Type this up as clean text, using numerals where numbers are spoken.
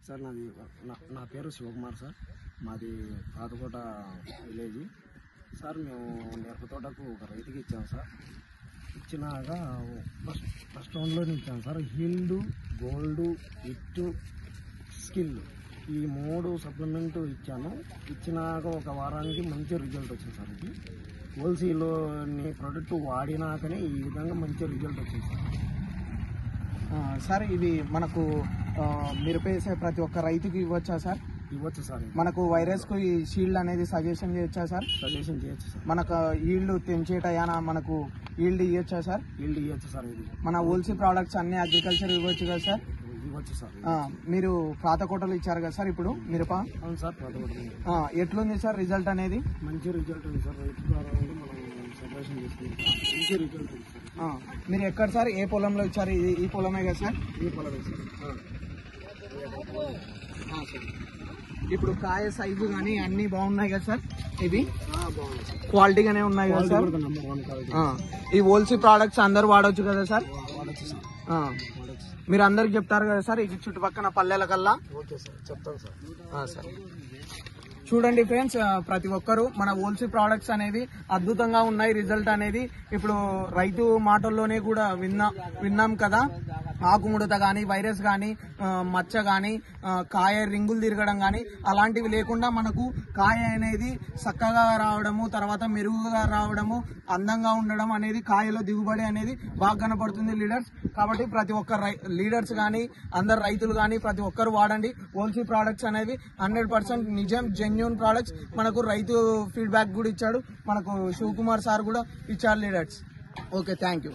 Sir నా పేరు Shivakumar sir. మాది పాతకోట విలేజ్ సార్. మేము మిరప తోటకు ఒక రైతుకి ఇచ్చాము సార్. ఇచ్చినాక ఫస్ట్ రౌండ్లోనే ఇచ్చాము sir. Healed, gold, hit, skill ఈ 3 సప్లిమెంట్ ఇచ్చాను. ఇచ్చినాక ఒక వారానికి మంచి రిజల్ట్ వచ్చింది సార్. ఇది హోల్సేల్లోని ప్రోడక్ట్ వాడినాకనే ఈ విధంగా మంచి రిజల్ట్ వచ్చింది సార్. సార్ ఇది మనకు మిరప వేసే ప్రతి ఒక్క రైతుకి ఇవ్వచ్చా సార్? ఇవ్వచ్చు సార్. మనకు వైరస్ కు ఈ షీల్డ్ అనేది సజెషన్ చేయొచ్చా సార్? సజెషన్ చేయొచ్చు సార్. మనకు ఈల్డ్ తెంచేటయానా మనకు ఈల్డ్ ఇవ్వచ్చా సార్? ఈల్డ్ ఇవ్వచ్చు సార్. ఇది మన హోల్సేల్ ప్రోడక్ట్స్ అన్ని అగ్రికల్చర్ ఇవ్వచ్చు కదా సార్? ఇవ్వచ్చు సార్. మీరు పాతకోటలు ఇచ్చారు కదా సార్ ఇప్పుడు మిరప? అవును సార్. ఎట్లుంది సార్ రిజల్ట్ అనేది? మంచి రిజల్ట్ ఉంది సార్. రైతు ద్వారా మనం సజెషన్ చేసుకుంటాం. మంచి రిజల్ట్ ఉంది సార్. మీరు ఎక్కడ సార్, ఏ పొలంలో ఇచ్చారు? ఈ పొలమే కదా సార్? ఈ పొలమే సార్. ఇప్పుడు కాయ సైజు కానీ అన్ని బాగున్నాయి కదా సార్? ఇది బాగుంది సార్. క్వాలిటీగానే ఉన్నాయి కదా సార్? ఈ హోల్సేల్ ప్రోడక్ట్స్ అందరు వాడవచ్చు కదా సార్? వాడచ్చు సార్. మీరు అందరికి చెప్తారు కదా సార్ ఇది చుట్టుపక్కల పల్లెల కల్లా? ఓకే సార్, చెప్తాను సార్. సార్ చూడండి ఫ్రెండ్స్, ప్రతి ఒక్కరు మన హోల్సేల్ ప్రోడక్ట్స్ అనేవి అద్భుతంగా ఉన్నాయి. రిజల్ట్ అనేది ఇప్పుడు రైతు మాటల్లోనే కూడా విన్నాం కదా. ఆకుముడత కానీ, వైరస్ కానీ, మచ్చ కానీ, కాయ రింగులు తిరగడం కానీ అలాంటివి లేకుండా మనకు కాయ అనేది చక్కగా రావడము, తర్వాత మెరుగుగా రావడము, అందంగా ఉండడం అనేది, కాయలో దిగుబడి అనేది బాగా కనపడుతుంది లీడర్స్. కాబట్టి ప్రతి ఒక్క లీడర్స్ కానీ, అందరు రైతులు కానీ ప్రతి ఒక్కరు వాడండి. హోల్సేల్ ప్రోడక్ట్స్ అనేవి 100% నిజం, జెన్యూన్ ప్రోడక్ట్స్. మనకు రైతు ఫీడ్బ్యాక్ కూడా ఇచ్చాడు, మనకు శివకుమార్ సార్ కూడా ఇచ్చారు లీడర్స్. Okay, thank you.